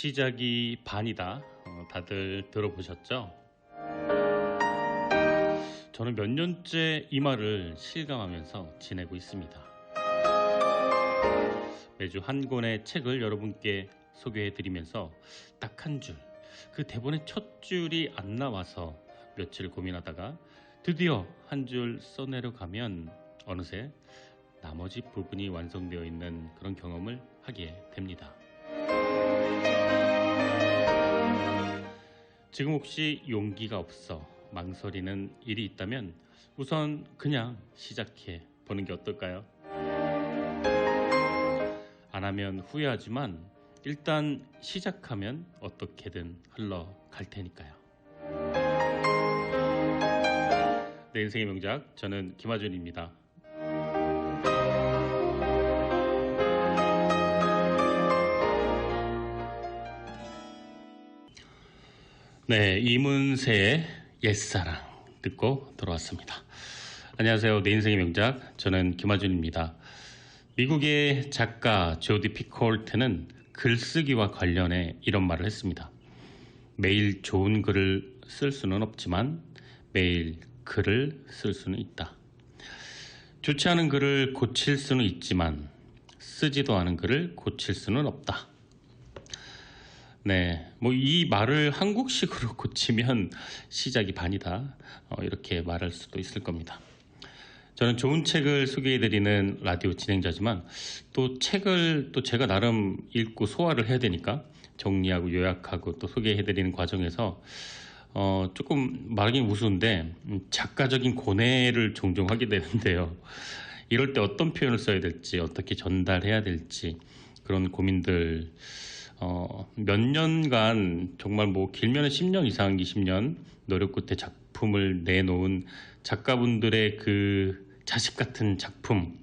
시작이 반이다. 다들 들어보셨죠? 저는 몇 년째 이 말을 실감하면서 지내고 있습니다. 매주 한 권의 책을 여러분께 소개해드리면서 딱 한 줄, 그 대본의 첫 줄이 안 나와서 며칠 고민하다가 드디어 한 줄 써내려가면 어느새 나머지 부분이 완성되어 있는 그런 경험을 하게 됩니다. 지금 혹시 용기가 없어 망설이는 일이 있다면 우선 그냥 시작해 보는 게 어떨까요? 안 하면 후회하지만 일단 시작하면 어떻게든 흘러갈 테니까요. 내 인생의 명작, 저는 김하준입니다. 네, 이문세의 옛사랑 듣고 돌아왔습니다. 안녕하세요. 내 인생의 명작, 저는 김하준입니다. 미국의 작가 조디 피콜트는 글쓰기와 관련해 이런 말을 했습니다. 매일 좋은 글을 쓸 수는 없지만 매일 글을 쓸 수는 있다. 좋지 않은 글을 고칠 수는 있지만 쓰지도 않은 글을 고칠 수는 없다. 네, 이 말을 한국식으로 고치면 시작이 반이다. 이렇게 말할 수도 있을 겁니다. 저는 좋은 책을 소개해드리는 라디오 진행자지만 또 책을 또 제가 나름 읽고 소화를 해야 되니까 정리하고 요약하고 또 소개해드리는 과정에서 조금 말하긴 우스운데 작가적인 고뇌를 종종 하게 되는데요. 이럴 때 어떤 표현을 써야 될지 어떻게 전달해야 될지 그런 고민들 몇 년간 정말 길면은 10년 이상 20년 노력 끝에 작품을 내놓은 작가분들의 그 자식 같은 작품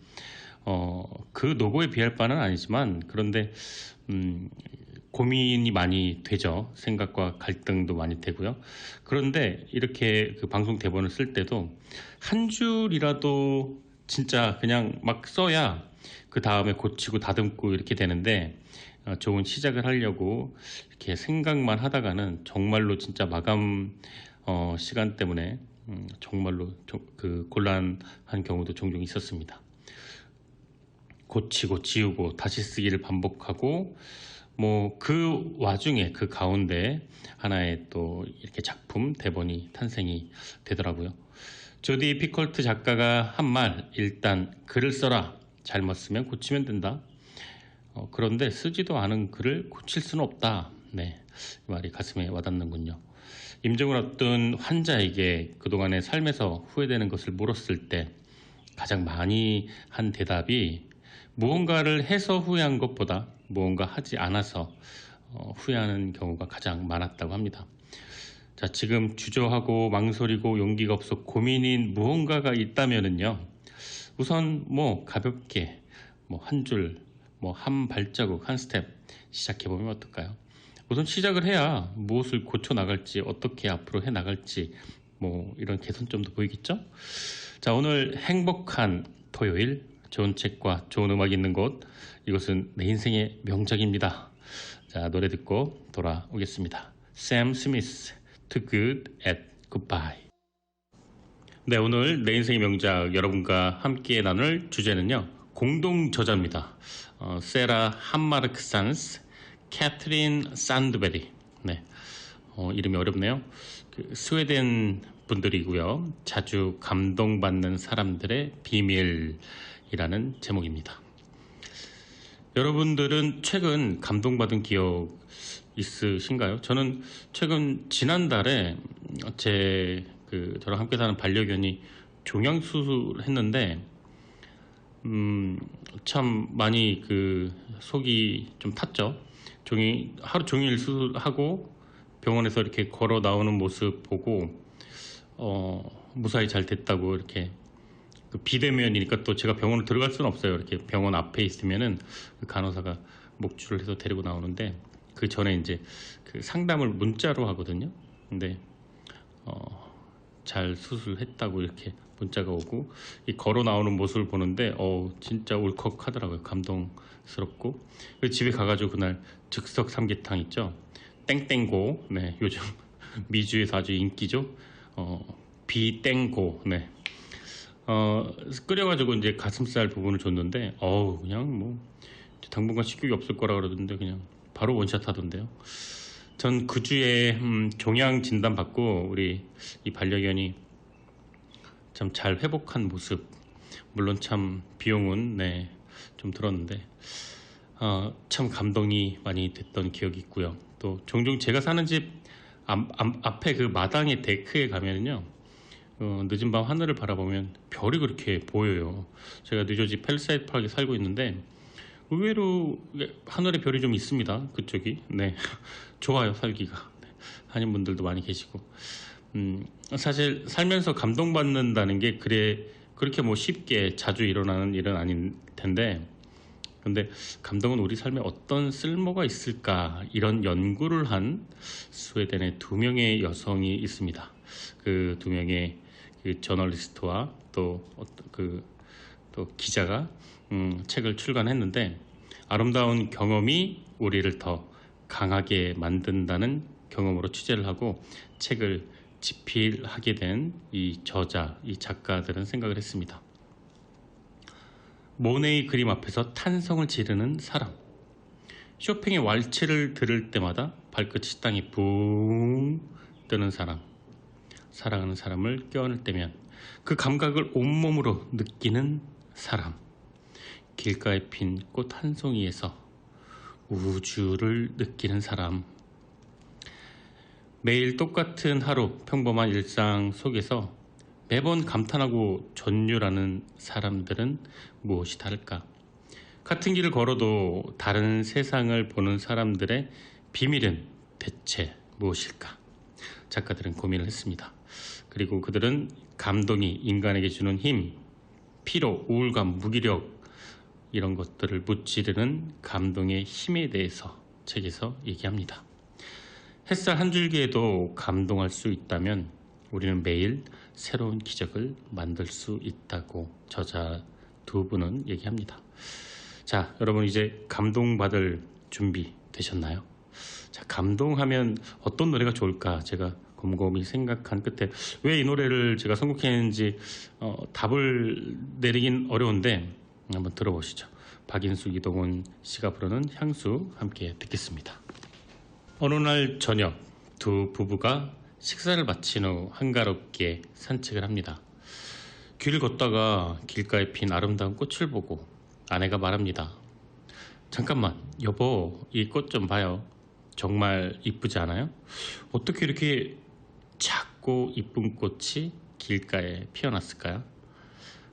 그 노고에 비할 바는 아니지만 그런데 고민이 많이 되죠. 생각과 갈등도 많이 되고요. 그런데 이렇게 그 방송 대본을 쓸 때도 한 줄이라도 진짜 그냥 막 써야 그 다음에 고치고 다듬고 이렇게 되는데 좋은 시작을 하려고 이렇게 생각만 하다가는 정말로 진짜 마감 시간 때문에 정말로 그 곤란한 경우도 종종 있었습니다. 고치고 지우고 다시 쓰기를 반복하고 그 와중에 그 가운데 하나의 또 이렇게 작품 대본이 탄생이 되더라고요. 조디 피콜트 작가가 한 말, 일단 글을 써라. 잘못 쓰면 고치면 된다. 그런데 쓰지도 않은 글을 고칠 수는 없다. 네, 이 말이 가슴에 와닿는군요. 임종을 앞둔 환자에게 그동안의 삶에서 후회되는 것을 물었을 때 가장 많이 한 대답이 무언가를 해서 후회한 것보다 무언가 하지 않아서 후회하는 경우가 가장 많았다고 합니다. 자, 지금 주저하고 망설이고 용기가 없어 고민인 무언가가 있다면은요, 우선 가볍게 한 줄, 한 발자국, 한 스텝 시작해보면 어떨까요? 우선 시작을 해야 무엇을 고쳐 나갈지, 어떻게 앞으로 해 나갈지, 이런 개선점도 보이겠죠? 자, 오늘 행복한 토요일, 좋은 책과 좋은 음악이 있는 곳, 이것은 내 인생의 명작입니다. 자, 노래 듣고 돌아오겠습니다. 샘 스미스, Too Good at Goodbye. 네, 오늘 내 인생의 명작 여러분과 함께 나눌 주제는요, 공동 저자입니다. 세라 함마르크산스, 캐트린 산드베리. 네, 이름이 어렵네요. 스웨덴 분들이고요. 자주 감동받는 사람들의 비밀이라는 제목입니다. 여러분들은 최근 감동받은 기억 있으신가요? 저는 최근 지난달에 저랑 함께 사는 반려견이 종양수술을 했는데 참 많이 속이 좀 탔죠. 하루 종일 수술하고 병원에서 이렇게 걸어 나오는 모습 보고 무사히 잘 됐다고 이렇게 비대면이니까 또 제가 병원을 들어갈 수는 없어요. 이렇게 병원 앞에 있으면은 그 간호사가 목줄을 해서 데리고 나오는데 그 전에 이제 그 상담을 문자로 하거든요. 근데 잘 수술했다고 이렇게 문자가 오고, 이 걸어 나오는 모습을 보는데 진짜 울컥하더라고요. 감동스럽고. 그래서 집에 가가지고 그날 즉석 삼계탕 있죠, 땡땡고. 네, 요즘 미주에서 아주 인기죠. 비땡고. 네. 끓여가지고 이제 가슴살 부분을 줬는데 그냥 뭐 당분간 식욕이 없을 거라 그러던데 그냥 바로 원샷 하던데요. 전 그 주에 종양 진단 받고 우리 이 반려견이 참 잘 회복한 모습, 물론 참 비용은 좀 들었는데 참 감동이 많이 됐던 기억이 있고요. 또 종종 제가 사는 집 앞에 그 마당의 데크에 가면은요, 늦은 밤 하늘을 바라보면 별이 그렇게 보여요. 제가 뉴저지 팰리세이드 파크에 살고 있는데 의외로 하늘에 별이 좀 있습니다. 그쪽이. 네. 좋아요, 살기가. 네. 한인분들도 많이 계시고. 사실 살면서 감동받는다는 게 그렇게 뭐 쉽게 자주 일어나는 일은 아닐 텐데, 근데 감동은 우리 삶에 어떤 쓸모가 있을까, 이런 연구를 한 스웨덴의 2명의 여성이 있습니다. 그 2명의 그 저널리스트와 또 기자가 책을 출간했는데, 아름다운 경험이 우리를 더 강하게 만든다는 경험으로 취재를 하고 책을 집필하게 된 이 작가들은 생각을 했습니다. 모네의 그림 앞에서 탄성을 지르는 사람, 쇼팽의 왈츠를 들을 때마다 발끝이 땅에 붕 뜨는 사람, 사랑하는 사람을 껴안을 때면 그 감각을 온몸으로 느끼는 사람, 길가에 핀 꽃 한 송이에서 우주를 느끼는 사람. 매일 똑같은 하루, 평범한 일상 속에서 매번 감탄하고 전율하는 사람들은 무엇이 다를까? 같은 길을 걸어도 다른 세상을 보는 사람들의 비밀은 대체 무엇일까? 작가들은 고민을 했습니다. 그리고 그들은 감동이 인간에게 주는 힘, 피로, 우울감, 무기력, 이런 것들을 무찌르는 감동의 힘에 대해서 책에서 얘기합니다. 햇살 한 줄기에도 감동할 수 있다면 우리는 매일 새로운 기적을 만들 수 있다고 저자 2분은 얘기합니다. 자, 여러분 이제 감동받을 준비 되셨나요? 자, 감동하면 어떤 노래가 좋을까? 제가 곰곰이 생각한 끝에 왜 이 노래를 제가 선곡했는지 답을 내리긴 어려운데 한번 들어보시죠. 박인숙, 이동훈 씨가 부르는 향수 함께 듣겠습니다. 어느 날 저녁, 2 부부가 식사를 마친 후 한가롭게 산책을 합니다. 길을 걷다가 길가에 핀 아름다운 꽃을 보고 아내가 말합니다. 잠깐만, 여보, 이 꽃 좀 봐요. 정말 이쁘지 않아요? 어떻게 이렇게 작고 이쁜 꽃이 길가에 피어났을까요?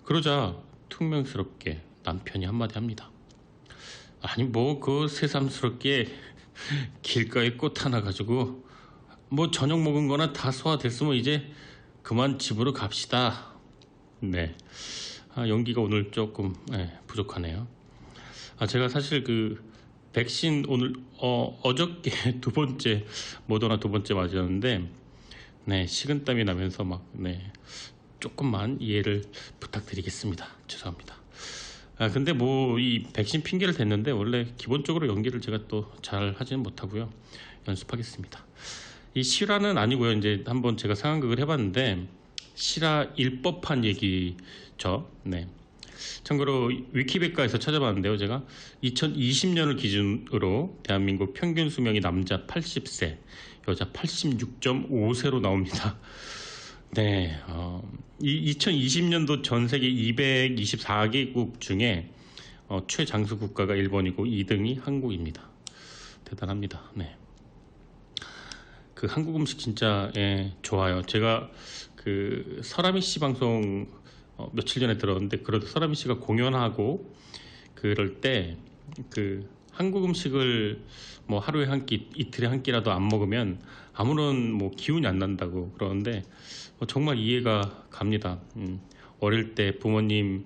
그러자 퉁명스럽게 남편이 한마디 합니다. 아니 뭐 그 새삼스럽게 길가에 꽃 하나 가지고 뭐 저녁 먹은 거나 다 소화됐으면 이제 그만 집으로 갑시다. 네. 연기가 오늘 조금 부족하네요. 제가 사실 그 백신 오늘 어저께 모더나 2번째 맞았는데 식은땀이 나면서 조금만 이해를 부탁드리겠습니다. 죄송합니다. 근데 뭐 이 백신 핑계를 댔는데 원래 기본적으로 연기를 제가 또 잘 하지는 못하고요. 연습하겠습니다. 이 실화는 아니고요. 이제 한번 제가 상황극을 해봤는데 실화일 법한 얘기죠. 네. 참고로 위키백과에서 찾아봤는데요. 제가 2020년을 기준으로 대한민국 평균 수명이 남자 80세, 여자 86.5세로 나옵니다. 네, 이 2020년도 전 세계 224개국 중에 최장수 국가가 일본이고 2등이 한국입니다. 대단합니다. 네. 그 한국 음식 진짜 좋아요. 제가 그 설아미 씨 방송 며칠 전에 들었는데, 그래도 설아미 씨가 공연하고 그럴 때 그 한국 음식을 뭐 하루에 한 끼, 이틀에 한 끼라도 안 먹으면 아무런 뭐 기운이 안 난다고 그러는데 정말 이해가 갑니다. 어릴 때 부모님이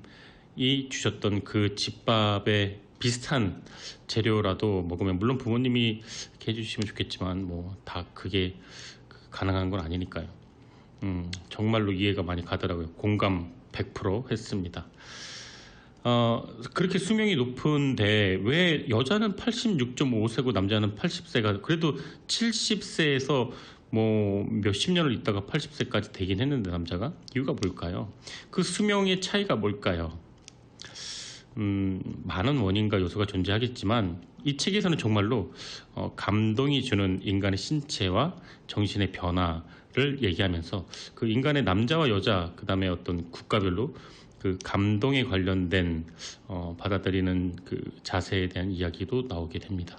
주셨던 그 집밥에 비슷한 재료라도 먹으면, 물론 부모님이 이렇게 해주시면 좋겠지만 뭐 다 그게 가능한 건 아니니까요. 정말로 이해가 많이 가더라고요. 공감 100% 했습니다. 그렇게 수명이 높은데 왜 여자는 86.5세고 남자는 80세가 그래도 70세에서 뭐 몇십 년을 있다가 80세까지 되긴 했는데 남자가 이유가 뭘까요? 그 수명의 차이가 뭘까요? 많은 원인과 요소가 존재하겠지만 이 책에서는 정말로 감동이 주는 인간의 신체와 정신의 변화를 얘기하면서 그 인간의 남자와 여자 그 다음에 어떤 국가별로 그 감동에 관련된 받아들이는 그 자세에 대한 이야기도 나오게 됩니다.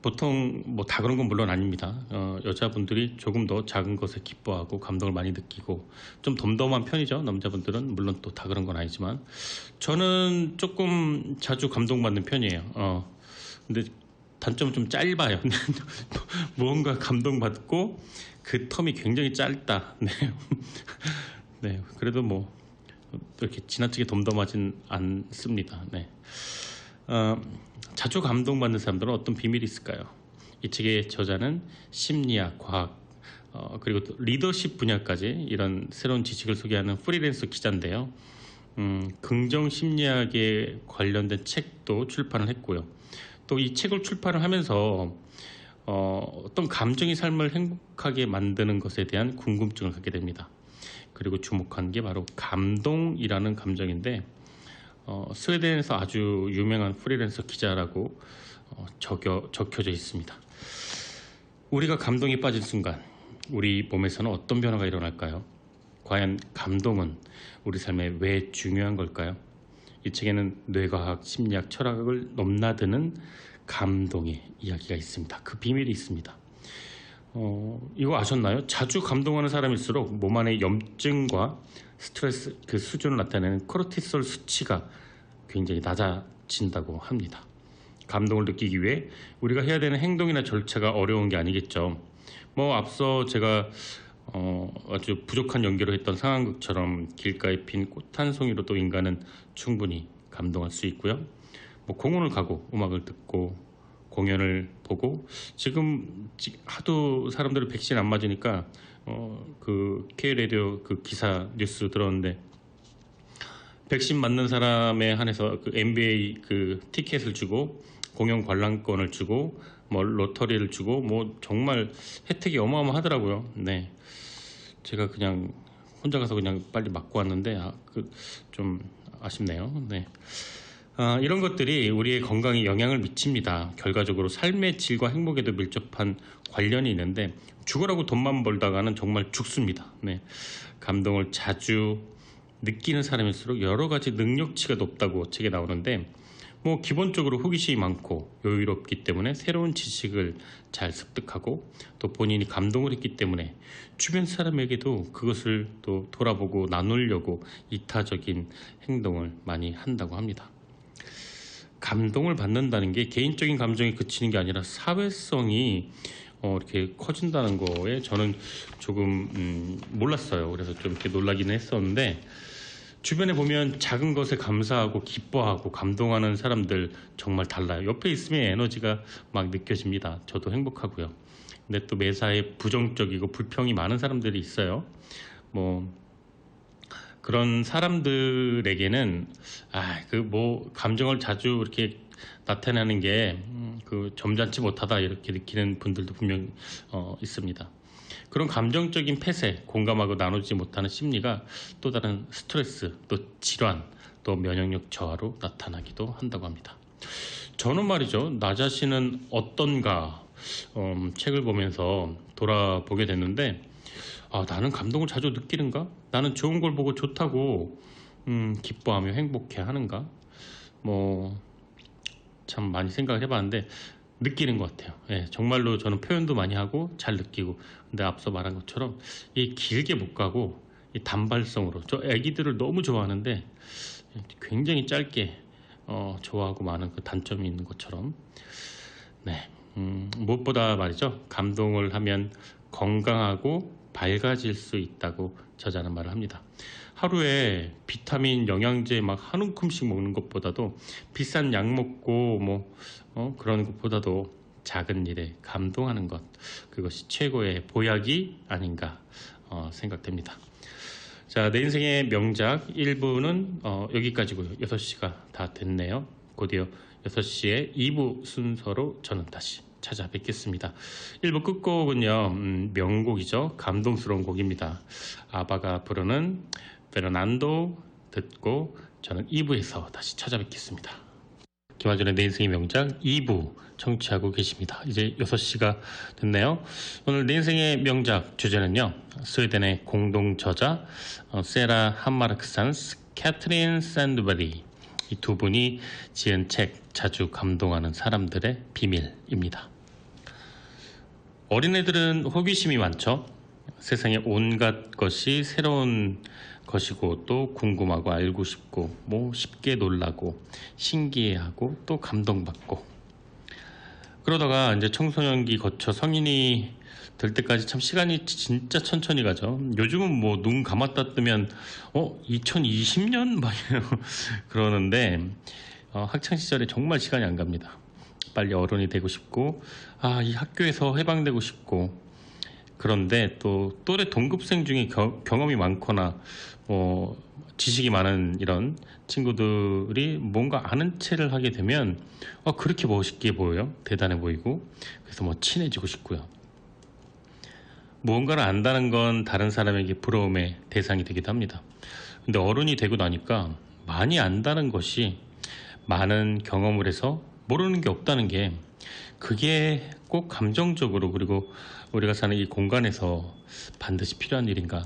보통 뭐 다 그런 건 물론 아닙니다. 여자분들이 조금 더 작은 것에 기뻐하고 감동을 많이 느끼고 좀 덤덤한 편이죠. 남자분들은 물론 또 다 그런 건 아니지만 저는 조금 자주 감동받는 편이에요. 근데 단점은 좀 짧아요. 무언가 감동받고 그 텀이 굉장히 짧다. 네. 네. 그래도 뭐 이렇게 지나치게 덤덤하진 않습니다. 네. 자주 감동받는 사람들은 어떤 비밀이 있을까요? 이 책의 저자는 심리학, 과학, 그리고 또 리더십 분야까지 이런 새로운 지식을 소개하는 프리랜서 기자인데요. 긍정 심리학에 관련된 책도 출판을 했고요. 또 이 책을 출판을 하면서 어떤 감정이 삶을 행복하게 만드는 것에 대한 궁금증을 갖게 됩니다. 그리고 주목한 게 바로 감동이라는 감정인데 스웨덴에서 아주 유명한 프리랜서 기자라고 적혀져 있습니다. 우리가 감동에 빠진 순간 우리 몸에서는 어떤 변화가 일어날까요? 과연 감동은 우리 삶에 왜 중요한 걸까요? 이 책에는 뇌과학, 심리학, 철학을 넘나드는 감동의 이야기가 있습니다. 그 비밀이 있습니다. 이거 아셨나요? 자주 감동하는 사람일수록 몸 안의 염증과 스트레스 그 수준을 나타내는 코르티솔 수치가 굉장히 낮아진다고 합니다. 감동을 느끼기 위해 우리가 해야 되는 행동이나 절차가 어려운 게 아니겠죠. 뭐 앞서 제가 아주 부족한 연기로 했던 상황극처럼 길가에 핀 꽃 한 송이로도 인간은 충분히 감동할 수 있고요. 뭐 공원을 가고 음악을 듣고 공연을 보고 지금 하도 사람들이 백신 안 맞으니까 그 K라디오 그 기사 뉴스 들었는데 백신 맞는 사람에 한해서 그 NBA 그 티켓을 주고 공연 관람권을 주고 뭐 로터리를 주고 뭐 정말 혜택이 어마어마하더라고요. 네, 제가 그냥 혼자 가서 그냥 빨리 맞고 왔는데 그 좀 아쉽네요. 네. 이런 것들이 우리의 건강에 영향을 미칩니다. 결과적으로 삶의 질과 행복에도 밀접한 관련이 있는데 죽으라고 돈만 벌다가는 정말 죽습니다. 네. 감동을 자주 느끼는 사람일수록 여러 가지 능력치가 높다고 책에 나오는데 뭐 기본적으로 호기심이 많고 여유롭기 때문에 새로운 지식을 잘 습득하고 또 본인이 감동을 했기 때문에 주변 사람에게도 그것을 또 돌아보고 나누려고 이타적인 행동을 많이 한다고 합니다. 감동을 받는다는 게 개인적인 감정에 그치는 게 아니라 사회성이 이렇게 커진다는 거에 저는 조금 몰랐어요. 그래서 좀 이렇게 놀라기는 했었는데 주변에 보면 작은 것에 감사하고 기뻐하고 감동하는 사람들 정말 달라요. 옆에 있으면 에너지가 막 느껴집니다. 저도 행복하고요. 근데 또 매사에 부정적이고 불평이 많은 사람들이 있어요. 뭐 그런 사람들에게는 그 뭐 감정을 자주 이렇게 나타내는 게 그 점잖지 못하다 이렇게 느끼는 분들도 분명 있습니다. 그런 감정적인 폐쇄, 공감하고 나누지 못하는 심리가 또 다른 스트레스, 또 질환, 또 면역력 저하로 나타나기도 한다고 합니다. 저는 말이죠, 나 자신은 어떤가 책을 보면서 돌아보게 됐는데 나는 감동을 자주 느끼는가? 나는 좋은 걸 보고 좋다고 기뻐하며 행복해 하는가? 뭐 참 많이 생각을 해봤는데 느끼는 것 같아요. 예, 정말로 저는 표현도 많이 하고 잘 느끼고 근데 앞서 말한 것처럼 이 길게 못 가고 이 단발성으로 저 애기들을 너무 좋아하는데 굉장히 짧게 좋아하고 많은 그 단점이 있는 것처럼 네, 무엇보다 말이죠. 감동을 하면 건강하고 밝아질 수 있다고 저자는 말을 합니다. 하루에 비타민, 영양제 막 한 움큼씩 먹는 것보다도 비싼 약 먹고 뭐 그런 것보다도 작은 일에 감동하는 것, 그것이 최고의 보약이 아닌가 생각됩니다. 자, 내 인생의 명작 1부는 여기까지고요. 6시가 다 됐네요. 곧이어 6시에 2부 순서로 저는 다시 찾아뵙겠습니다. 1부 끝곡은요, 명곡이죠. 감동스러운 곡입니다. 아바가 부르는 페르난도 듣고 저는 2부에서 다시 찾아뵙겠습니다. 김하준의 내 인생의 명작 2부 청취하고 계십니다. 이제 6시가 됐네요. 오늘 내 인생의 명작 주제는요, 스웨덴의 공동 저자 세라 함마르크산스, 캐트린 샌드베리, 이 두 분이 지은 책 자주 감동하는 사람들의 비밀입니다. 어린애들은 호기심이 많죠. 세상에 온갖 것이 새로운 것이고 또 궁금하고 알고 싶고 쉽게 놀라고 신기해하고 또 감동받고, 그러다가 이제 청소년기 거쳐 성인이 될 때까지 참 시간이 진짜 천천히 가죠. 요즘은 눈 감았다 뜨면 2020년 막 그러는데 학창 시절에 정말 시간이 안 갑니다. 빨리 어른이 되고 싶고 이 학교에서 해방되고 싶고, 그런데 또 또래 동급생 중에 경험이 많거나 지식이 많은 이런 친구들이 뭔가 아는 체를 하게 되면 그렇게 멋있게 보여요. 대단해 보이고, 그래서 친해지고 싶고요. 무언가를 안다는 건 다른 사람에게 부러움의 대상이 되기도 합니다. 근데 어른이 되고 나니까 많이 안다는 것이 많은 경험을 해서 모르는 게 없다는 게, 그게 꼭 감정적으로 그리고 우리가 사는 이 공간에서 반드시 필요한 일인가,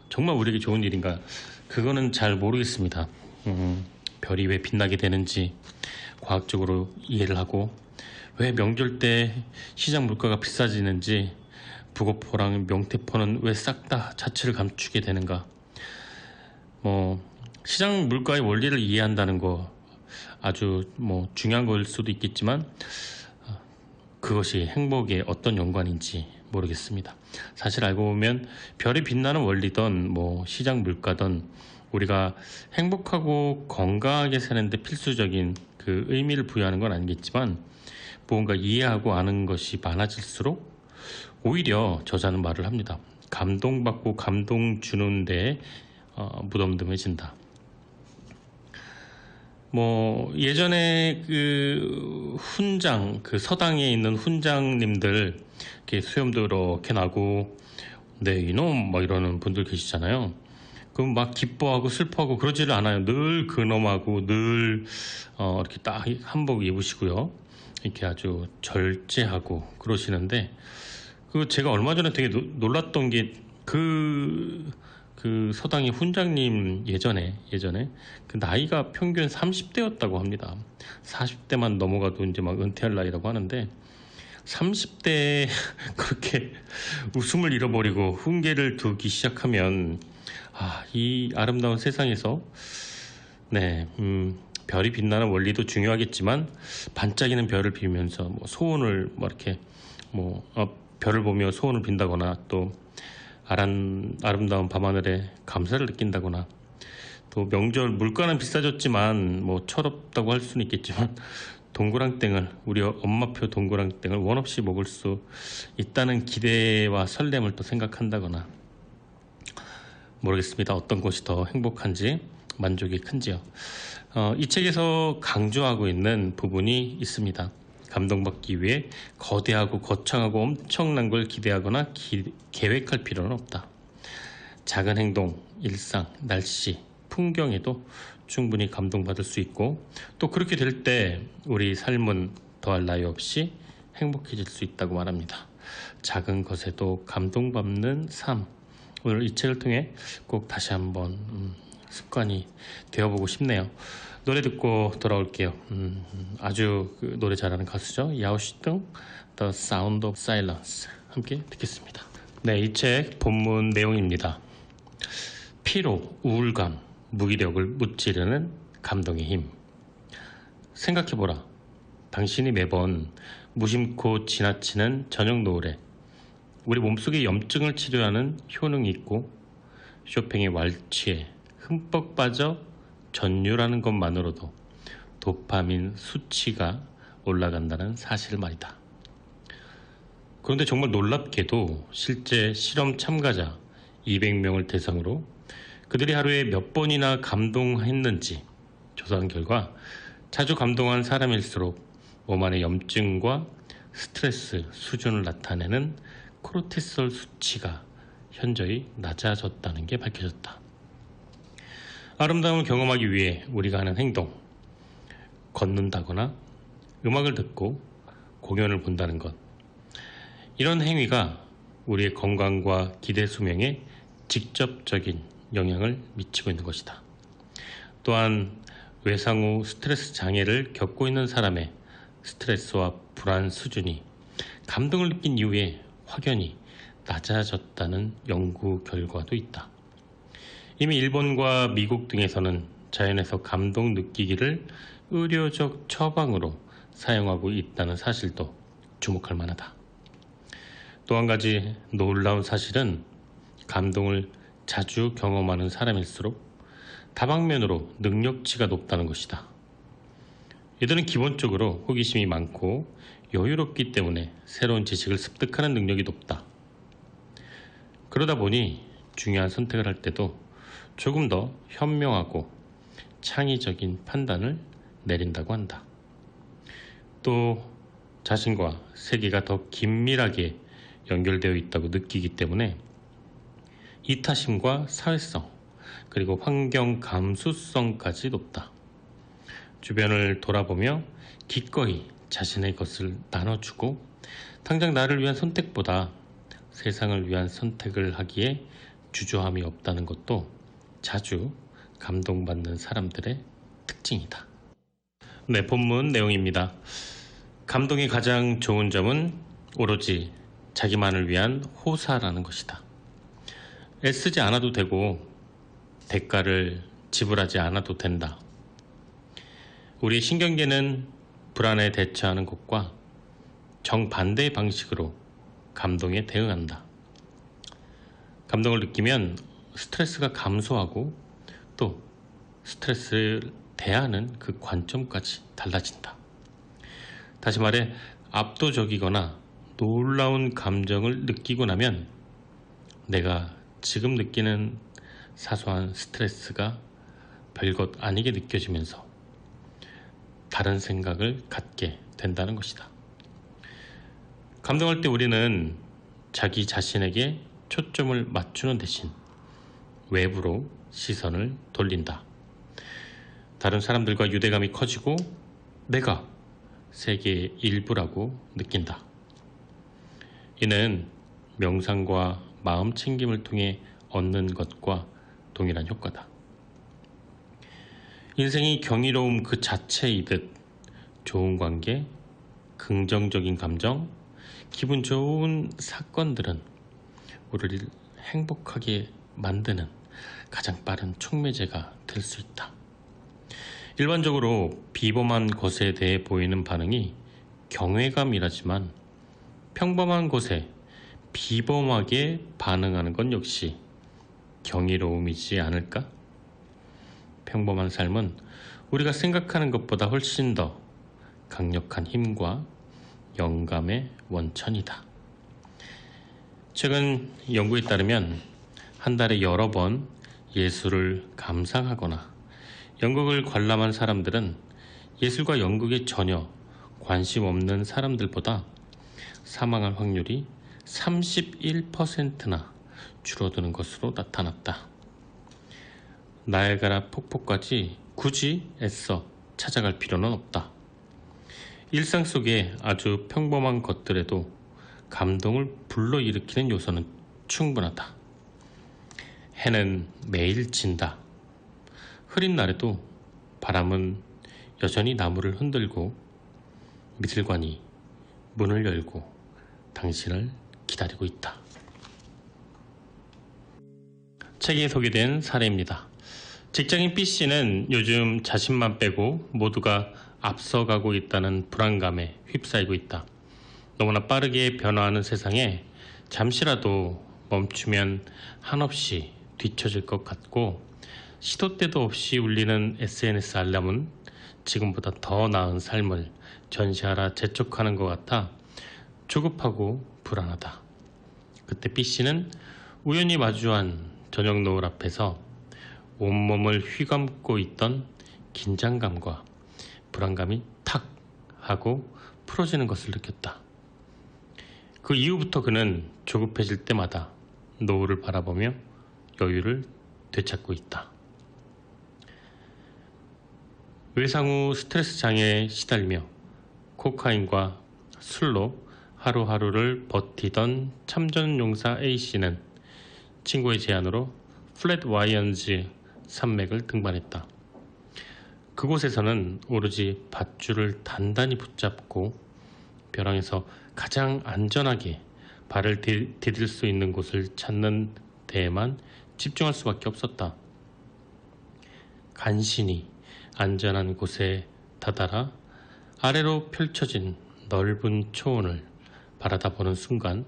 정말 우리에게 좋은 일인가, 그거는 잘 모르겠습니다. 별이 왜 빛나게 되는지 과학적으로 이해를 하고, 왜 명절 때 시장 물가가 비싸지는지, 부고포랑 명태포는 왜 싹 다 자취를 감추게 되는가, 시장 물가의 원리를 이해한다는 거 아주 중요한 걸 수도 있겠지만, 그것이 행복에 어떤 연관인지 모르겠습니다. 사실 알고 보면 별이 빛나는 원리든 시장 물가든 우리가 행복하고 건강하게 사는데 필수적인 그 의미를 부여하는 건 아니겠지만, 무언가 이해하고 아는 것이 많아질수록 오히려 저자는 말을 합니다. 감동받고 감동 주는 데에 무덤덤해진다. 예전에 그 훈장, 그 서당에 있는 훈장님들 이렇게 수염도 이렇게 나고 네 이놈 이러는 분들 계시잖아요. 그럼 기뻐하고 슬퍼하고 그러지를 않아요. 늘 근엄하고 늘 이렇게 딱 한복 입으시고요. 이렇게 아주 절제하고 그러시는데, 제가 얼마 전에 되게 놀랐던 게 그 서당의 훈장님 예전에 그 나이가 평균 30대였다고 합니다. 40대만 넘어가도 이제 은퇴할 나이라고 하는데, 30대에 그렇게 웃음을 잃어버리고 훈계를 두기 시작하면 이 아름다운 세상에서 별이 빛나는 원리도 중요하겠지만, 반짝이는 별을 비면서 소원을 이렇게 별을 보며 소원을 빈다거나, 또 아름다운 밤하늘에 감사를 느낀다거나, 또 명절 물가는 비싸졌지만 철없다고 할 수는 있겠지만 동그랑땡을, 우리 엄마표 동그랑땡을 원 없이 먹을 수 있다는 기대와 설렘을 또 생각한다거나, 모르겠습니다. 어떤 것이 더 행복한지, 만족이 큰지요. 이 책에서 강조하고 있는 부분이 있습니다. 감동받기 위해 거대하고 거창하고 엄청난 걸 기대하거나 계획할 필요는 없다. 작은 행동, 일상, 날씨, 풍경에도 충분히 감동받을 수 있고, 또 그렇게 될 때 우리 삶은 더할 나위 없이 행복해질 수 있다고 말합니다. 작은 것에도 감동받는 삶, 오늘 이 책을 통해 꼭 다시 한번 습관이 되어보고 싶네요. 노래 듣고 돌아올게요. 아주 노래 잘하는 가수죠. 야오시등 The Sound of Silence 함께 듣겠습니다. 네, 이 책 본문 내용입니다. 피로, 우울감, 무기력을 무찌르는 감동의 힘. 생각해보라. 당신이 매번 무심코 지나치는 저녁 노을에 우리 몸속의 염증을 치료하는 효능이 있고, 쇼팽의 왈츠에 흠뻑 빠져 전율하는 것만으로도 도파민 수치가 올라간다는 사실 말이다. 그런데 정말 놀랍게도 실제 실험 참가자 200명을 대상으로 그들이 하루에 몇 번이나 감동했는지 조사한 결과 자주 감동한 사람일수록 몸 안의 염증과 스트레스 수준을 나타내는 코르티솔 수치가 현저히 낮아졌다는 게 밝혀졌다. 아름다움을 경험하기 위해 우리가 하는 행동, 걷는다거나 음악을 듣고 공연을 본다는 것, 이런 행위가 우리의 건강과 기대 수명에 직접적인 영향을 미치고 있는 것이다. 또한 외상 후 스트레스 장애를 겪고 있는 사람의 스트레스와 불안 수준이 감동을 느낀 이후에 확연히 낮아졌다는 연구 결과도 있다. 이미 일본과 미국 등에서는 자연에서 감동 느끼기를 의료적 처방으로 사용하고 있다는 사실도 주목할 만하다. 또 한 가지 놀라운 사실은 감동을 자주 경험하는 사람일수록 다방면으로 능력치가 높다는 것이다. 이들은 기본적으로 호기심이 많고 여유롭기 때문에 새로운 지식을 습득하는 능력이 높다. 그러다 보니 중요한 선택을 할 때도 조금 더 현명하고 창의적인 판단을 내린다고 한다. 또 자신과 세계가 더 긴밀하게 연결되어 있다고 느끼기 때문에 이타심과 사회성, 그리고 환경 감수성까지 높다. 주변을 돌아보며 기꺼이 자신의 것을 나눠주고 당장 나를 위한 선택보다 세상을 위한 선택을 하기에 주저함이 없다는 것도 자주 감동받는 사람들의 특징이다. 네, 본문 내용입니다. 감동의 가장 좋은 점은 오로지 자기만을 위한 호사라는 것이다. 애쓰지 않아도 되고 대가를 지불하지 않아도 된다. 우리 신경계는 불안에 대처하는 것과 정반대의 방식으로 감동에 대응한다. 감동을 느끼면 스트레스가 감소하고 또 스트레스를 대하는 그 관점까지 달라진다. 다시 말해 압도적이거나 놀라운 감정을 느끼고 나면 내가 지금 느끼는 사소한 스트레스가 별것 아니게 느껴지면서 다른 생각을 갖게 된다는 것이다. 감동할 때 우리는 자기 자신에게 초점을 맞추는 대신 외부로 시선을 돌린다. 다른 사람들과 유대감이 커지고 내가 세계의 일부라고 느낀다. 이는 명상과 마음 챙김을 통해 얻는 것과 동일한 효과다. 인생이 경이로움 그 자체이듯 좋은 관계, 긍정적인 감정, 기분 좋은 사건들은 우리를 행복하게 만드는 가장 빠른 촉매제가 될 수 있다. 일반적으로 비범한 것에 대해 보이는 반응이 경외감이라지만 평범한 것에 비범하게 반응하는 건 역시 경이로움이지 않을까? 평범한 삶은 우리가 생각하는 것보다 훨씬 더 강력한 힘과 영감의 원천이다. 최근 연구에 따르면 한 달에 여러 번 예술을 감상하거나 연극을 관람한 사람들은 예술과 연극에 전혀 관심 없는 사람들보다 사망할 확률이 31%나 줄어드는 것으로 나타났다. 나이아가라 폭포까지 굳이 애써 찾아갈 필요는 없다. 일상 속에 아주 평범한 것들에도 감동을 불러일으키는 요소는 충분하다. 해는 매일 진다. 흐린 날에도 바람은 여전히 나무를 흔들고 미술관이 문을 열고 당신을 기다리고 있다. 책에 소개된 사례입니다. 직장인 B씨는 요즘 자신만 빼고 모두가 앞서가고 있다는 불안감에 휩싸이고 있다. 너무나 빠르게 변화하는 세상에 잠시라도 멈추면 한없이 뒤처질 것 같고 시도 때도 없이 울리는 SNS 알람은 지금보다 더 나은 삶을 전시하라 재촉하는 것 같아 조급하고 불안하다. 그때 B씨는 우연히 마주한 저녁 노을 앞에서 온몸을 휘감고 있던 긴장감과 불안감이 탁 하고 풀어지는 것을 느꼈다. 그 이후부터 그는 조급해질 때마다 노을을 바라보며 여유를 되찾고 있다. 외상 후 스트레스 장애에 시달며 코카인과 술로 하루하루를 버티던 참전용사 A씨는 친구의 제안으로 플랫와이언즈 산맥을 등반했다. 그곳에서는 오로지 밧줄을 단단히 붙잡고 벼랑에서 가장 안전하게 발을 디딜 수 있는 곳을 찾는 데에만 집중할 수밖에 없었다. 간신히 안전한 곳에 다다라 아래로 펼쳐진 넓은 초원을 바라다보는 순간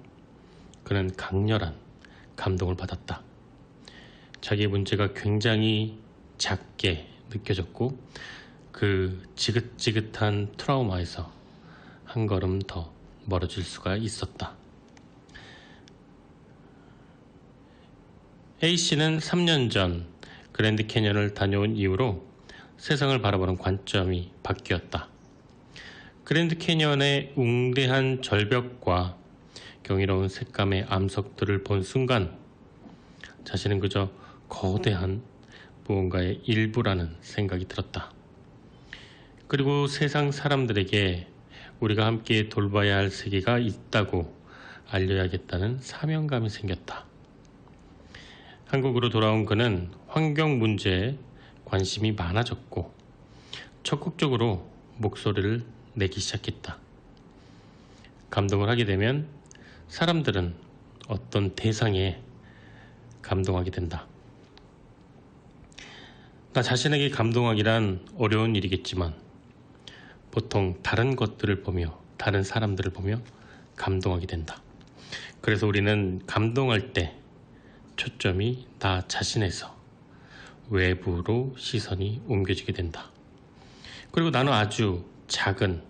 그는 강렬한 감동을 받았다. 자기의 문제가 굉장히 작게 느껴졌고 그 지긋지긋한 트라우마에서 한 걸음 더 멀어질 수가 있었다. A씨는 3년 전 그랜드 캐년을 다녀온 이후로 세상을 바라보는 관점이 바뀌었다. 그랜드 캐년의 웅대한 절벽과 경이로운 색감의 암석들을 본 순간 자신은 그저 거대한 무언가의 일부라는 생각이 들었다. 그리고 세상 사람들에게 우리가 함께 돌봐야 할 세계가 있다고 알려야겠다는 사명감이 생겼다. 한국으로 돌아온 그는 환경 문제에 관심이 많아졌고 적극적으로 목소리를 내기 시작했다. 감동을 하게 되면 사람들은 어떤 대상에 감동하게 된다. 나 자신에게 감동하기란 어려운 일이겠지만 보통 다른 것들을 보며 다른 사람들을 보며 감동하게 된다. 그래서 우리는 감동할 때 초점이 나 자신에서 외부로 시선이 옮겨지게 된다. 그리고 나는 아주 작은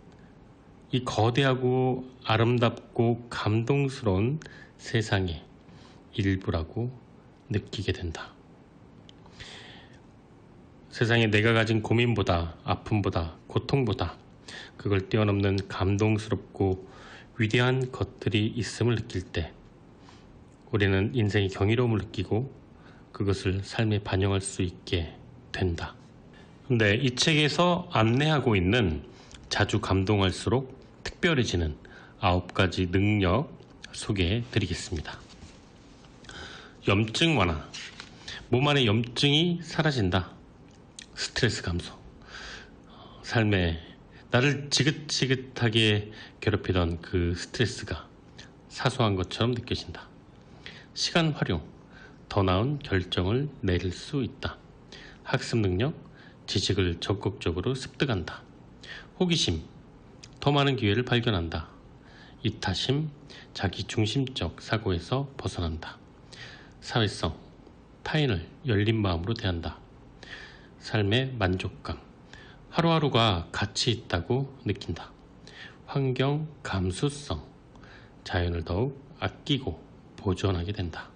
이 거대하고 아름답고 감동스러운 세상의 일부라고 느끼게 된다. 세상에 내가 가진 고민보다 아픔보다 고통보다 그걸 뛰어넘는 감동스럽고 위대한 것들이 있음을 느낄 때 우리는 인생의 경이로움을 느끼고 그것을 삶에 반영할 수 있게 된다. 근데 이 책에서 안내하고 있는 자주 감동할수록 특별해지는 9가지 능력 소개해 드리겠습니다. 염증 완화. 몸 안의 염증이 사라진다. 스트레스 감소. 삶에 나를 지긋지긋하게 괴롭히던 그 스트레스가 사소한 것처럼 느껴진다. 시간 활용. 더 나은 결정을 내릴 수 있다. 학습 능력. 지식을 적극적으로 습득한다. 호기심. 더 많은 기회를 발견한다. 이타심. 자기중심적 사고에서 벗어난다. 사회성. 타인을 열린 마음으로 대한다. 삶의 만족감. 하루하루가 가치 있다고 느낀다. 환경 감수성. 자연을 더욱 아끼고 보존하게 된다.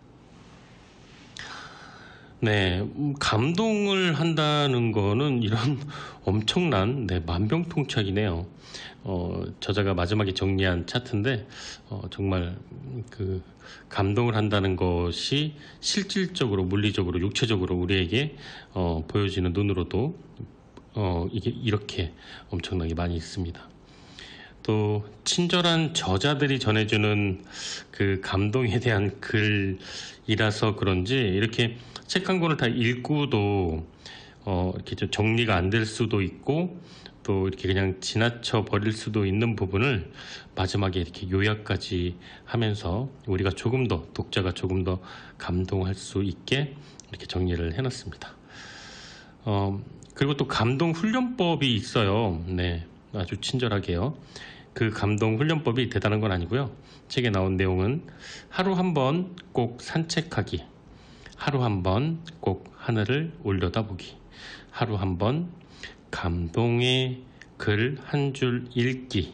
네, 감동을 한다는 거는 이런 엄청난 만병통치약이네요. 저자가 마지막에 정리한 차트인데 정말 그 감동을 한다는 것이 실질적으로 물리적으로 육체적으로 우리에게 보여지는 눈으로도 이게 이렇게 엄청나게 많이 있습니다. 또 친절한 저자들이 전해주는 그 감동에 대한 글이라서 그런지 이렇게 책 한 권을 다 읽고도 이렇게 좀 정리가 안 될 수도 있고 또 이렇게 그냥 지나쳐 버릴 수도 있는 부분을 마지막에 이렇게 요약까지 하면서 우리가 조금 더 독자가 조금 더 감동할 수 있게 이렇게 정리를 해놨습니다. 그리고 또 감동 훈련법이 있어요. 네, 아주 친절하게요. 그 감동 훈련법이 대단한 건 아니고요. 책에 나온 내용은 하루 한 번 꼭 산책하기, 하루 한 번 꼭 하늘을 올려다보기, 하루 한 번 감동의 글 한 줄 읽기.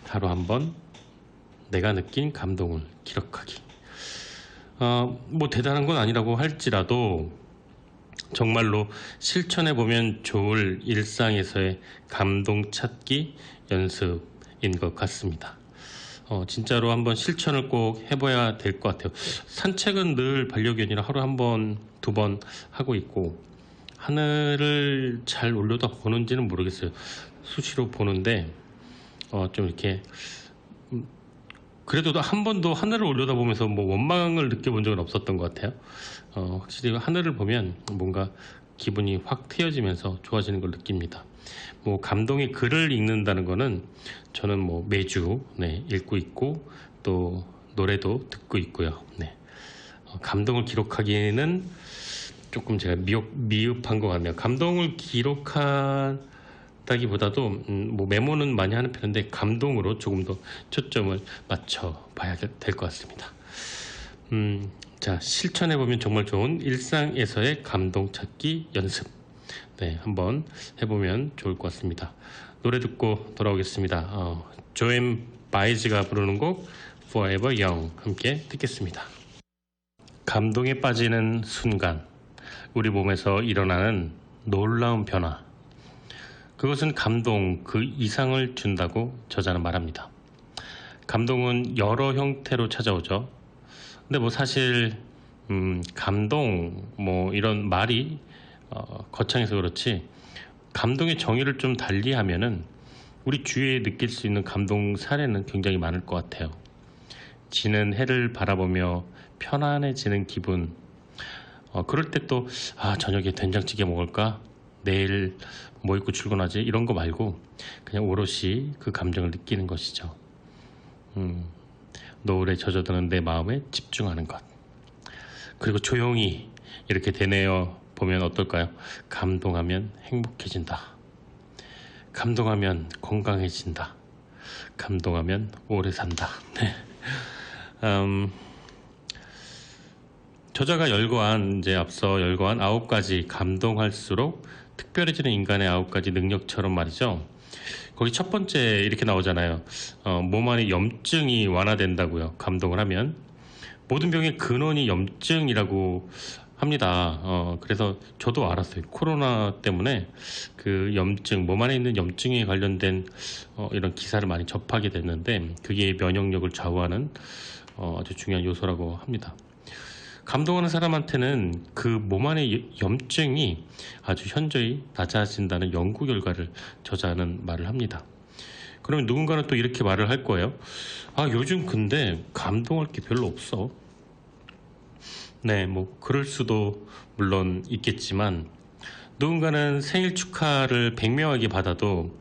하루 한 번 내가 느낀 감동을 기록하기. 뭐 대단한 건 아니라고 할지라도 정말로 실천해 보면 좋을 일상에서의 감동 찾기 연습인 것 같습니다. 진짜로 한번 실천을 꼭 해봐야 될 것 같아요. 산책은 늘 반려견이라 하루 한 번, 두 번 하고 있고, 하늘을 잘 올려다 보는지는 모르겠어요. 수시로 보는데 좀 이렇게 그래도 한 번도 하늘을 올려다보면서 뭐 원망을 느껴본 적은 없었던 것 같아요. 확실히 하늘을 보면 뭔가 기분이 확 트여지면서 좋아지는 걸 느낍니다. 뭐 감동의 글을 읽는다는 거는 저는 뭐 매주 읽고 있고 또 노래도 듣고 있고요. 감동을 기록하기에는 조금 제가 미흡한 것 같네요. 감동을 기록하다기보다도 뭐 메모는 많이 하는 편인데 감동으로 조금 더 초점을 맞춰 봐야 될 것 같습니다. 자, 실천해보면 정말 좋은 일상에서의 감동 찾기 연습. 한번 해보면 좋을 것 같습니다. 노래 듣고 돌아오겠습니다. 조엠 바이즈가 부르는 곡 Forever Young 함께 듣겠습니다. 감동에 빠지는 순간, 우리 몸에서 일어나는 놀라운 변화, 그것은 감동 그 이상을 준다고 저자는 말합니다. 감동은 여러 형태로 찾아오죠. 근데 뭐 사실 감동 뭐 이런 말이 거창해서 그렇지, 감동의 정의를 좀 달리하면은 우리 주위에 느낄 수 있는 감동 사례는 굉장히 많을 것 같아요. 지는 해를 바라보며 편안해지는 기분, 그럴 때 또 저녁에 된장찌개 먹을까? 내일 뭐 입고 출근하지? 이런 거 말고 그냥 오롯이 그 감정을 느끼는 것이죠. 노을에 젖어드는 내 마음에 집중하는 것. 그리고 조용히 이렇게 되뇌어 보면 어떨까요? 감동하면 행복해진다. 감동하면 건강해진다. 감동하면 오래 산다. 저자가 앞서 열거한 9가지 감동할수록 특별해지는 인간의 9가지 능력처럼 말이죠. 거기 첫 번째 이렇게 나오잖아요. 몸 안에 염증이 완화된다고요. 감동을 하면. 모든 병의 근원이 염증이라고 합니다. 그래서 저도 알았어요. 코로나 때문에 그 염증, 몸 안에 있는 염증에 관련된 이런 기사를 많이 접하게 됐는데, 그게 면역력을 좌우하는 아주 중요한 요소라고 합니다. 감동하는 사람한테는 그 몸 안의 염증이 아주 현저히 낮아진다는 연구 결과를 저자는 말을 합니다. 그러면 누군가는 또 이렇게 말을 할 거예요. 요즘 근데 감동할 게 별로 없어. 뭐 그럴 수도 물론 있겠지만, 누군가는 생일 축하를 100명에게 받아도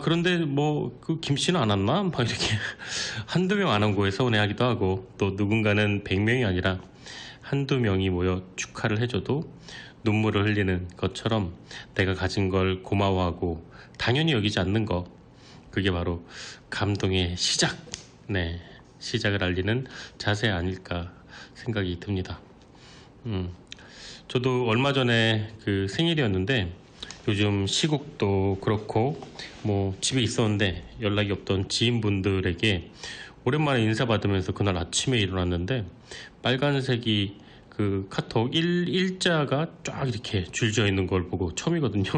그런데 뭐 그 김씨는 안 왔나? 막 이렇게 한두 명 안 온 거에 서운해하기도 하고, 또 누군가는 100명이 아니라 한두 명이 모여 축하를 해줘도 눈물을 흘리는 것처럼 내가 가진 걸 고마워하고 당연히 여기지 않는 것, 그게 바로 감동의 시작을 알리는 자세 아닐까 생각이 듭니다. 저도 얼마 전에 그 생일이었는데, 요즘 시국도 그렇고 뭐 집에 있었는데 연락이 없던 지인분들에게 오랜만에 인사받으면서 그날 아침에 일어났는데, 빨간색이 그 카톡 일자가 쫙 이렇게 줄지어 있는 걸 보고 처음이거든요.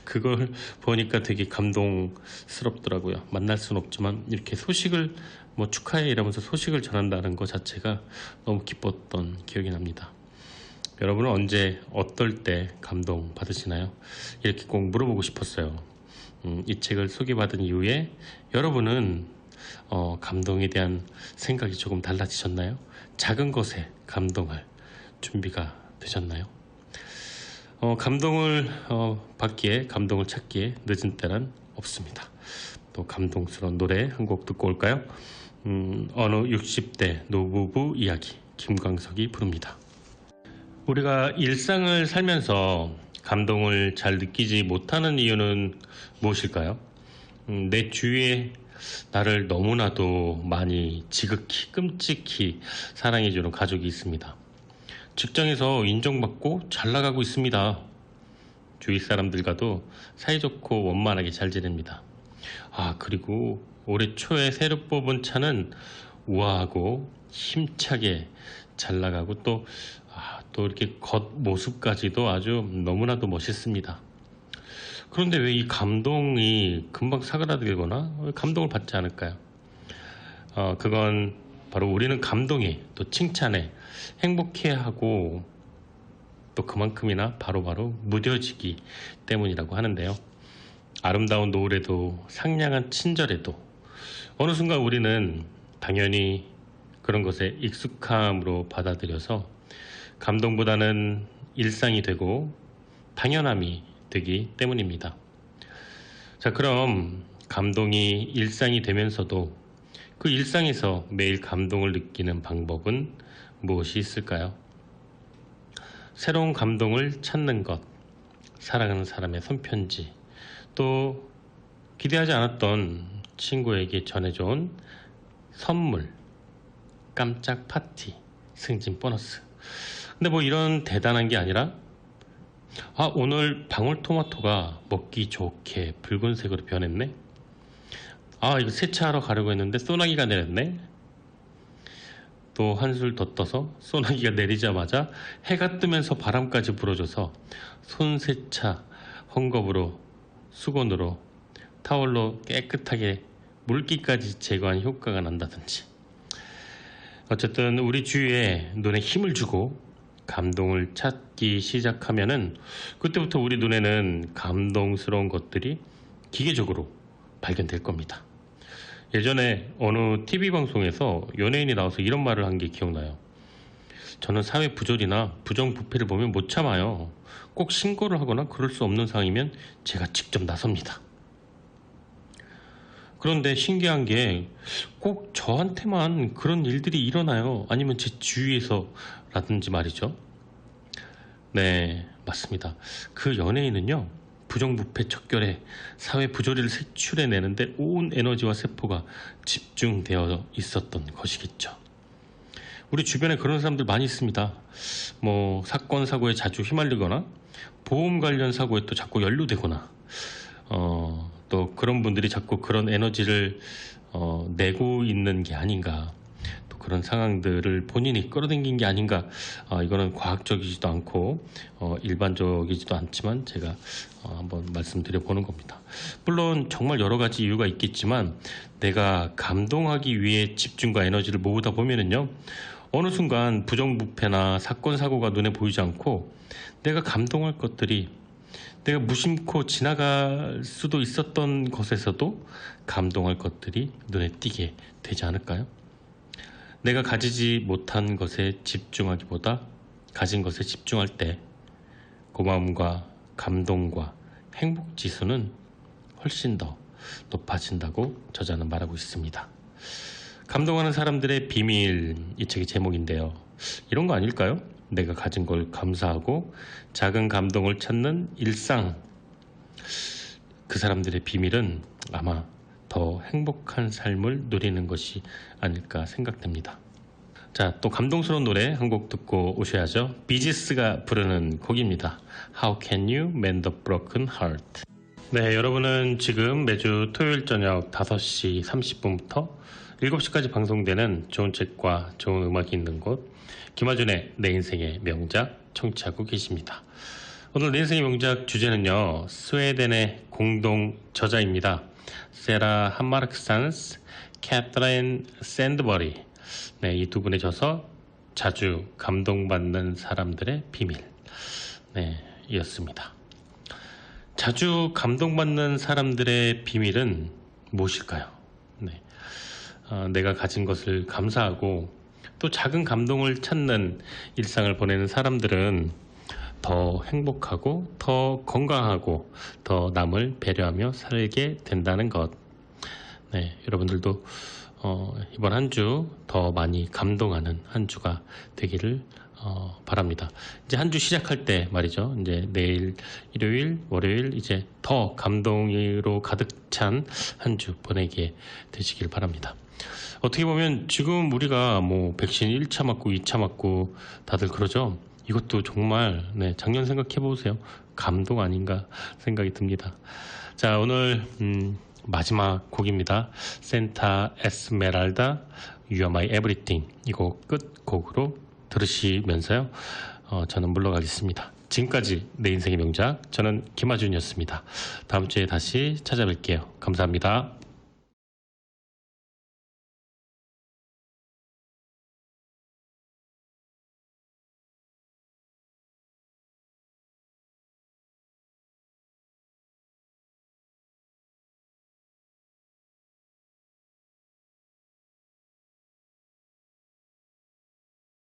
그걸 보니까 되게 감동스럽더라고요. 만날 수는 없지만 이렇게 소식을 뭐 축하해 이러면서 소식을 전한다는 것 자체가 너무 기뻤던 기억이 납니다. 여러분은 언제 어떨 때 감동 받으시나요? 이렇게 꼭 물어보고 싶었어요. 이 책을 소개받은 이후에 여러분은 감동에 대한 생각이 조금 달라지셨나요? 작은 것에 감동할 준비가 되셨나요? 감동을 받기에, 감동을 찾기에 늦은 때란 없습니다. 또 감동스러운 노래 한 곡 듣고 올까요? 어느 60대 노부부 이야기, 김광석이 부릅니다. 우리가 일상을 살면서 감동을 잘 느끼지 못하는 이유는 무엇일까요? 내 주위에 나를 너무나도 많이 지극히 끔찍히 사랑해주는 가족이 있습니다. 직장에서 인정받고 잘 나가고 있습니다. 주위 사람들과도 사이좋고 원만하게 잘 지냅니다. 그리고 올해 초에 새로 뽑은 차는 우아하고 힘차게 잘 나가고 또 이렇게 겉모습까지도 아주 너무나도 멋있습니다. 그런데 왜 이 감동이 금방 사그라들거나 왜 감동을 받지 않을까요? 그건 바로 우리는 감동에 또 칭찬에 행복해하고 또 그만큼이나 바로바로 무뎌지기 때문이라고 하는데요. 아름다운 노을에도 상냥한 친절에도 어느 순간 우리는 당연히 그런 것에 익숙함으로 받아들여서 감동보다는 일상이 되고 당연함이 되기 때문입니다. 자, 그럼 감동이 일상이 되면서도 그 일상에서 매일 감동을 느끼는 방법은 무엇이 있을까요? 새로운 감동을 찾는 것, 사랑하는 사람의 손편지, 또 기대하지 않았던 친구에게 전해준 선물, 깜짝 파티, 승진 보너스. 근데 뭐 이런 대단한 게 아니라 오늘 방울토마토가 먹기 좋게 붉은색으로 변했네. 이거 세차하러 가려고 했는데 소나기가 내렸네. 또 한술 더 떠서 소나기가 내리자마자 해가 뜨면서 바람까지 불어줘서 손세차 헝겊으로 수건으로 타월로 깨끗하게 물기까지 제거한 효과가 난다든지. 어쨌든 우리 주위에 눈에 힘을 주고 감동을 찾기 시작하면은 그때부터 우리 눈에는 감동스러운 것들이 기계적으로 발견될 겁니다. 예전에 어느 TV 방송에서 연예인이 나와서 이런 말을 한 게 기억나요. 저는 사회 부조리나 부정부패를 보면 못 참아요. 꼭 신고를 하거나 그럴 수 없는 상황이면 제가 직접 나섭니다. 그런데 신기한 게 꼭 저한테만 그런 일들이 일어나요? 아니면 제 주위에서라든지 말이죠. 네, 맞습니다. 그 연예인은요, 부정부패 척결에 사회 부조리를 색출해내는데 온 에너지와 세포가 집중되어 있었던 것이겠죠. 우리 주변에 그런 사람들 많이 있습니다. 뭐 사건 사고에 자주 휘말리거나 보험 관련 사고에 또 자꾸 연루되거나 또 그런 분들이 자꾸 그런 에너지를 내고 있는 게 아닌가, 또 그런 상황들을 본인이 끌어당긴 게 아닌가. 이거는 과학적이지도 않고 일반적이지도 않지만 제가 한번 말씀드려 보는 겁니다. 물론 정말 여러 가지 이유가 있겠지만 내가 감동하기 위해 집중과 에너지를 모으다 보면은요, 어느 순간 부정부패나 사건 사고가 눈에 보이지 않고 내가 감동할 것들이, 내가 무심코 지나갈 수도 있었던 것에서도 감동할 것들이 눈에 띄게 되지 않을까요? 내가 가지지 못한 것에 집중하기보다 가진 것에 집중할 때 고마움과 감동과 행복 지수는 훨씬 더 높아진다고 저자는 말하고 있습니다. 감동하는 사람들의 비밀, 이 책의 제목인데요. 이런 거 아닐까요? 내가 가진 걸 감사하고 작은 감동을 찾는 일상. 그 사람들의 비밀은 아마 더 행복한 삶을 누리는 것이 아닐까 생각됩니다. 자, 또 감동스러운 노래 한 곡 듣고 오셔야죠. 비지스가 부르는 곡입니다. How can you mend a broken heart? 네, 여러분은 지금 매주 토요일 저녁 5시 30분부터 7시까지 방송되는 좋은 책과 좋은 음악이 있는 곳, 김하준의 내 인생의 명작 청취하고 계십니다. 오늘 내 인생의 명작 주제는요, 스웨덴의 공동 저자입니다. 세라 함마르크산스, 캐트린 샌드버리. 네, 이 두 분의 저서 자주 감동받는 사람들의 비밀. 네, 이었습니다. 자주 감동받는 사람들의 비밀은 무엇일까요? 네, 내가 가진 것을 감사하고 또 작은 감동을 찾는 일상을 보내는 사람들은 더 행복하고 더 건강하고 더 남을 배려하며 살게 된다는 것. 네, 여러분들도 이번 한 주 더 많이 감동하는 한 주가 되기를 바랍니다. 이제 한 주 시작할 때 말이죠. 이제 내일 일요일, 월요일 이제 더 감동으로 가득 찬 한 주 보내게 되시길 바랍니다. 어떻게 보면 지금 우리가 뭐 백신 1차 맞고 2차 맞고 다들 그러죠. 이것도 정말 작년 생각해 보세요. 감동 아닌가 생각이 듭니다. 자, 오늘 마지막 곡입니다. 센타 에스메랄다 You Are My Everything, 이거 끝곡으로 들으시면서요 저는 물러가겠습니다. 지금까지 내 인생의 명작, 저는 김하준이었습니다. 다음 주에 다시 찾아뵐게요. 감사합니다.